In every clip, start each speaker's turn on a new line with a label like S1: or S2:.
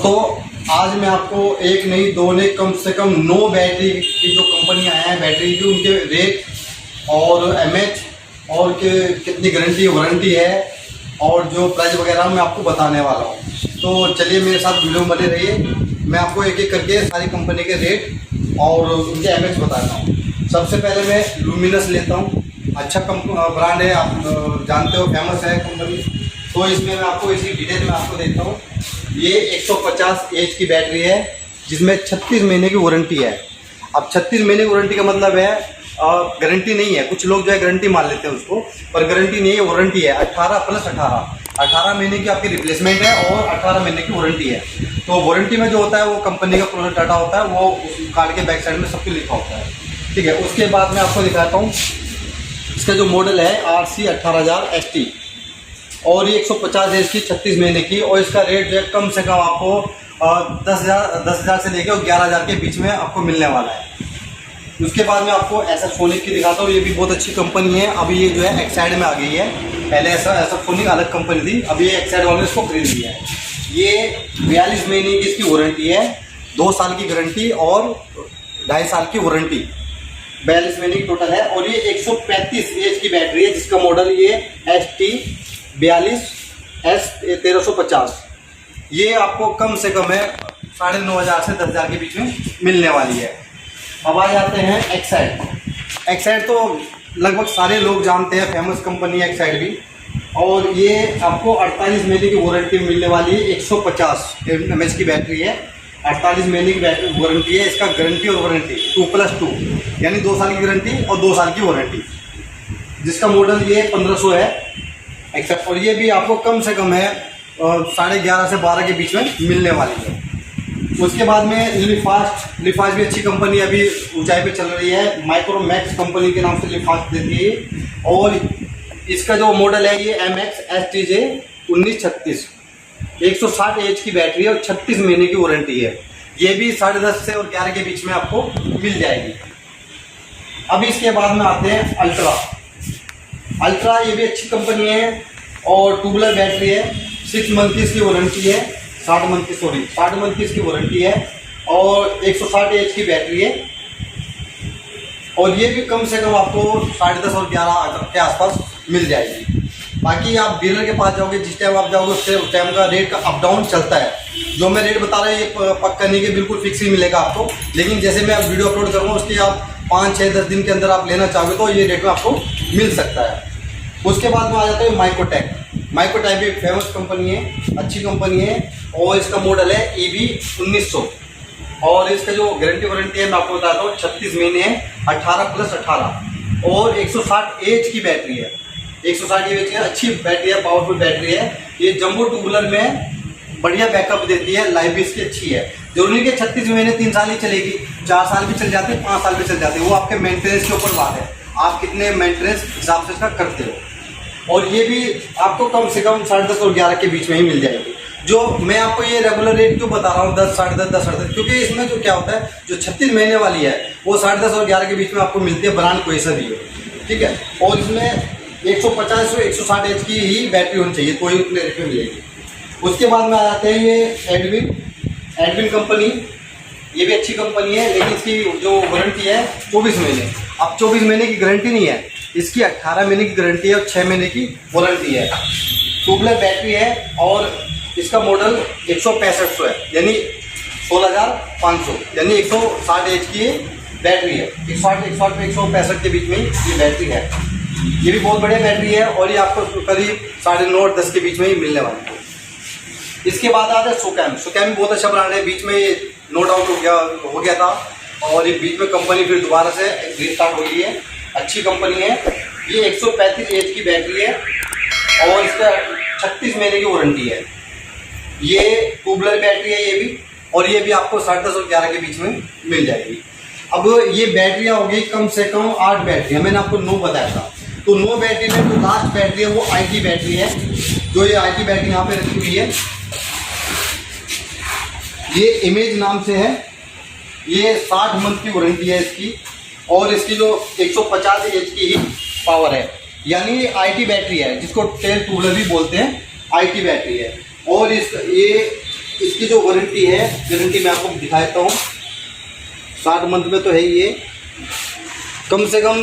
S1: दोस्तों आज मैं आपको एक नहीं दो नहीं कम से कम 9 बैटरी की जो कंपनियां हैं बैटरी की उनके रेट और एमएच और कितनी गारंटी वारंटी है और जो प्राइस वगैरह मैं आपको बताने वाला हूँ। तो चलिए मेरे साथ वीडियो में बने रहिए। मैं आपको एक एक करके सारी कंपनी के रेट और उनके एमएच बताता हूँ। सबसे पहले मैं लुमिनस लेता हूँ। अच्छा ब्रांड है, आप जानते हो, फेमस है कंपनी। तो इसमें मैं आपको इसी डिटेल में आपको देता हूँ। ये 150 एच की बैटरी है जिसमें 36 महीने की वारंटी है। अब 36 महीने की वारंटी का मतलब है गारंटी नहीं है। कुछ लोग जो है गारंटी मान लेते हैं उसको, पर गारंटी नहीं है, वारंटी है। 18 महीने की आपकी रिप्लेसमेंट है और 18 महीने की वारंटी है। तो वारंटी में जो होता है वो कंपनी का प्रोडक्ट डाटा होता है, वो उस कार्ड के बैक साइड में सब कुछ लिखा होता है। ठीक है, उसके बाद मैं आपको दिखाता हूँ इसका जो मॉडल है RC 18000 ST और ये 150 एच की 36 महीने की, और इसका रेट जो है कम से कम आपको 10,000 से लेकर 11,000 के बीच में आपको मिलने वाला है। उसके बाद में आपको एसएफोनिक की दिखाता हूँ। ये भी बहुत अच्छी कंपनी है। अभी ये जो है एक्साइड में आ गई है। पहले एसएफोनिक अलग कंपनी थी, अभी ये एक्साइड वाले इसको खरीद लिया है। ये 42 महीने की इसकी वारंटी है, 2 साल की गारंटी और 2.5 साल की वारंटी, 42 महीने की टोटल है। और ये 135 एच की बैटरी है जिसका मॉडल ये ST 42S 1350। ये आपको कम से कम है 9,500 से 10,000 के बीच में मिलने वाली है। अब आ जाते हैं एक्साइड। एक्साइड तो लगभग सारे लोग जानते हैं, फेमस कंपनी है एक्साइड भी। और ये आपको 48 महीने की वारंटी मिलने वाली है। 150 mAh की बैटरी है, 48 महीने की बैटरी वारंटी है। इसका गारंटी और वारंटी 2+2 यानी 2 साल की गारंटी और 2 साल की वारंटी, जिसका मॉडल ये 1500 है एक्सेप्ट। और ये भी आपको कम से कम है 11.5 से 12 के बीच में मिलने वाली है। उसके बाद में लिफास्ट भी अच्छी कंपनी अभी ऊंचाई पे चल रही है। माइक्रोमैक्स कंपनी के नाम से लिफास्ट देती है। और इसका जो मॉडल है ये MX STJ 1936, 160 एच की बैटरी है और 36 महीने की वारंटी है। ये भी 10.5 से और 11 के बीच में आपको मिल जाएगी। अब इसके बाद में आते हैं अल्ट्रा। ये भी अच्छी कंपनी है और ट्यूबुलर बैटरी है। 6 मंथ की इसकी वारंटी है, 60 मंथ की इसकी वारंटी है और 160 एच की बैटरी है। और ये भी कम से कम आपको 10.5 और 11 के आसपास मिल जाएगी। बाकी आप डीलर के पास जाओगे, जिस टाइम आप जाओगे उस टाइम का रेट का अप डाउन चलता है। जो मैं रेट बता रहा हूँ ये पक्का नहीं कि बिल्कुल फिक्स ही मिलेगा आपको, लेकिन जैसे मैं वीडियो अपलोड करूँगा उसके आप 5, 6, 10 दिन के अंदर आप लेना चाहोगे तो ये रेट में आपको मिल सकता है। उसके बाद में आ जाता है माइक्रोटेक भी फेमस कंपनी है, अच्छी कंपनी है और इसका मॉडल है EB 1900। और इसका जो गारंटी वारंटी है मैं आपको बताता हूँ, 36 महीने है, 18+18 और 160 एच की बैटरी है। 160 एच की अच्छी बैटरी है, पावरफुल बैटरी है। ये जंबो ट्यूबुलर में बढ़िया बैकअप देती है, लाइफ भी इसकी अच्छी है। जरूरी कि 36 महीने 3 साल ही चलेगी, 4 साल भी चल जाते हैं, 5 साल भी चल जाते हैं। वो आपके मेंटेनेंस के ऊपर बात है, आप कितने मेंटेनेंस हिसाब से इसका करते हो। और ये भी आपको कम से कम 10.5 और 11 के बीच में ही मिल जाएगी। जो मैं आपको ये रेगुलर रेट क्यों बता रहा हूँ 10, 10.5, 10.5, क्योंकि इसमें जो क्या होता है, जो 36 महीने वाली है वो 10.5 और 11 के बीच में आपको मिलती है, ब्रांड कोई सा भी हो। ठीक है, और इसमें 150 से 160 एच की ही बैटरी होनी चाहिए, कोई उतने रेट में मिलेगी। उसके बाद में आ जाते हैं ये एडविन कंपनी। ये भी अच्छी कंपनी है, लेकिन इसकी जो वारंटी है 24 महीने। अब 24 महीने की गारंटी नहीं है, इसकी 18 महीने की गारंटी है और 6 महीने की वारंटी है। ट्यूबुलर बैटरी है और इसका मॉडल 16500 है, यानी 16,500, यानी 160 एच की बैटरी है। 160 पे 165 के बीच में ये बैटरी है। ये भी बहुत बढ़िया बैटरी है और ये आपको करीब 9.5 10 के बीच में ही मिलने वाली है। इसके बाद आता है सोकैम भी बहुत अच्छा ब्रांड है। बीच में नो डाउट हो गया था और ये बीच में कंपनी फिर दोबारा से रीस्टार्ट हो गई है। अच्छी कंपनी है। ये 135 एच की बैटरी है और इसका 36 महीने की वारंटी है। ये ट्यूबुलर बैटरी है ये भी, और ये भी आपको 10.5 और 11 के बीच में मिल जाएगी। अब ये बैटरियाँ होगी कम से कम 8 बैटरी, मैंने आपको 9 बताया था। तो 9 बैटरी में जो लास्ट बैटरी है वो IT बैटरी है। जो ये IT बैटरी यहाँ पे रखी हुई है, ये इमेज नाम से है। ये 60 मंथ की वारंटी है इसकी और इसकी जो 150 एच की ही पावर है, यानी ये IT बैटरी है, जिसको टेल ट्यूबुलर भी बोलते हैं। IT बैटरी है और ये इसकी जो वारंटी है, गारंटी मैं आपको दिखा देता हूँ। 60 मंथ में तो है ही, ये कम से कम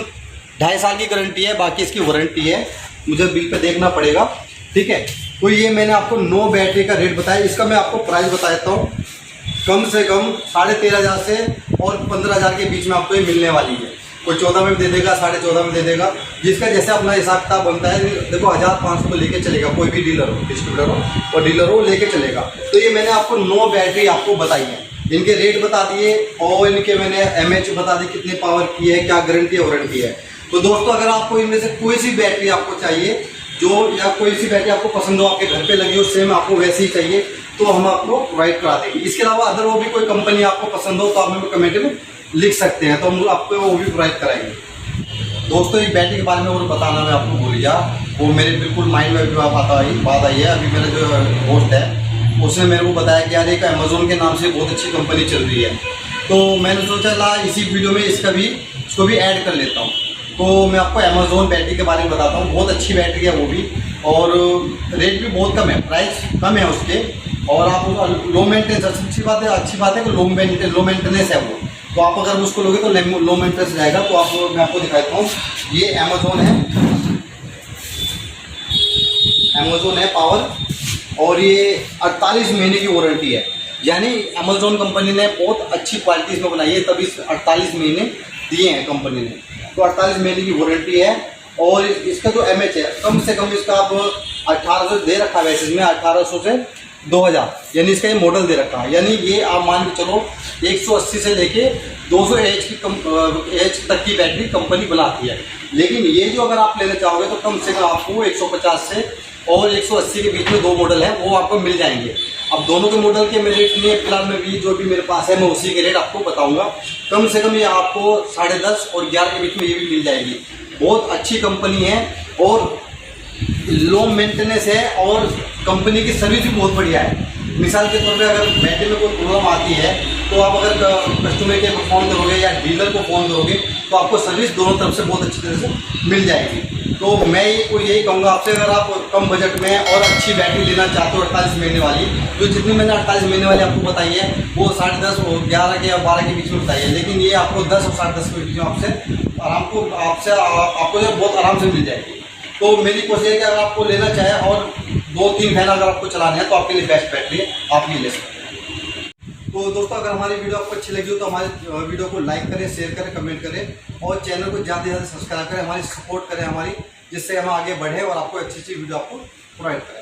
S1: 2.5 साल की गारंटी है, बाकी इसकी वारंटी है, मुझे बिल पे देखना पड़ेगा, ठीक है। तो ये मैंने आपको 9 बैटरी का रेट बताया। इसका मैं आपको प्राइस बता देता हूँ। कम से कम 13,500 से और 15,000 के बीच में आपको ये मिलने वाली है। कोई 14 में भी दे देगा, 14.5 में दे देगा, जिसका जैसे अपना हिसाब किताब बनता है। देखो 1,500 तो लेके चलेगा कोई भी डीलर हो, डिस्ट्रीब्यूटर हो और डीलर हो, लेके चलेगा। तो ये मैंने आपको 9 बैटरी आपको बताई है, इनके रेट बता दिए और इनके मैंने एमएच बता दी, कितने पावर की है, क्या गारंटी है, वारंटी है। तो दोस्तों अगर आपको इनमें से कोई सी बैटरी आपको चाहिए जो, या कोई सी बैटरी आपको पसंद हो, आपके घर पे लगी हो, सेम आपको वैसे ही चाहिए, तो हम आपको प्रोवाइड करा देंगे। इसके अलावा अदर वो भी कोई कंपनी आपको पसंद हो तो आप हमें कमेंट में लिख सकते हैं, तो हम आपको वो भी प्रोवाइड कराएंगे। दोस्तों एक बैटरी के बारे में और बताना मैं आपको भूल गया, वो मेरे बिल्कुल माइंड में भी बात आई है। अभी मेरा जो दोस्त है उसने मेरे को बताया कि यार एक अमेजोन के नाम से बहुत अच्छी कंपनी चल रही है, तो मैंने सोचा ला इसी वीडियो में इसको भी ऐड कर लेता हूँ। तो मैं आपको अमेजोन बैटरी के बारे में बताता हूँ। बहुत अच्छी बैटरी है वो भी, और रेट भी बहुत कम है, प्राइस कम है उसके, और आप लो मेंटेनेंस, अच्छी बात है कि लो मेंटेनेंस है वो। तो आप अगर उसको लोगे तो लो मेंटेनेंस जाएगा। तो मैं आपको दिखाता हूँ, ये अमेजोन है पावर, और ये 48 महीने की वारंटी है। यानी अमेजोन कंपनी ने बहुत अच्छी क्वालिटी इसमें बनाई है, तभी 48 महीने दिए हैं कंपनी ने। तो 48 महीने की वारंटी है। और इसका जो एमएच है, कम से कम इसका आप 1800 दे रखा है वैसे में, 1800 से 2000, यानी इसका ये मॉडल दे रखा है। यानी ये आप मान के चलो 180 से लेके 200 एच तक की बैटरी कंपनी बनाती है। लेकिन ये जो अगर आप लेना चाहोगे तो कम से कम आपको 150 से और 180 के बीच में 2 मॉडल है, वो आपको मिल जाएंगे। अब दोनों के मॉडल के मेरे रेट नहीं है फिलहाल में भी, जो भी मेरे पास है मैं उसी के रेट आपको बताऊंगा। कम से कम ये आपको 10.5 और 11 के बीच में ये भी मिल जाएगी। बहुत अच्छी कंपनी है और लो मेंटेनेंस है, और कंपनी की सर्विस भी बहुत बढ़िया है। मिसाल के तौर पे अगर बैटरी में कोई प्रॉब्लम आती है तो आप अगर कस्टमर केयर को फ़ोन करोगे या डीलर को फ़ोन करोगे तो आपको सर्विस दोनों तरफ से बहुत अच्छी तरह से मिल जाएगी। तो मैं यही कहूँगा आपसे, अगर आप कम बजट में और अच्छी बैटरी लेना चाहते हो 48 महीने वाली, जो जितनी मैंने 48 महीने वाली आपको बताई है वो 10.5 और 11 के या 12 के बीच में बताई है, लेकिन ये आपको 10 और 10.5 के बीच में आपको जो बहुत आराम से मिल जाएगी। तो मेरी कोशिश है कि अगर आपको लेना चाहे और 2-3 फैन अगर आपको चलाने हैं तो आपके लिए बेस्ट बैटरी है, आप ये ले सकते हैं। तो दोस्तों अगर हमारी वीडियो आपको अच्छी लगी हो तो हमारे वीडियो को लाइक करें, शेयर करें, कमेंट करें और चैनल को ज़्यादा से ज़्यादा सब्सक्राइब करें, हमारी सपोर्ट करें, जिससे हम आगे बढ़े और आपको अच्छी वीडियो आपको प्रोवाइड करें।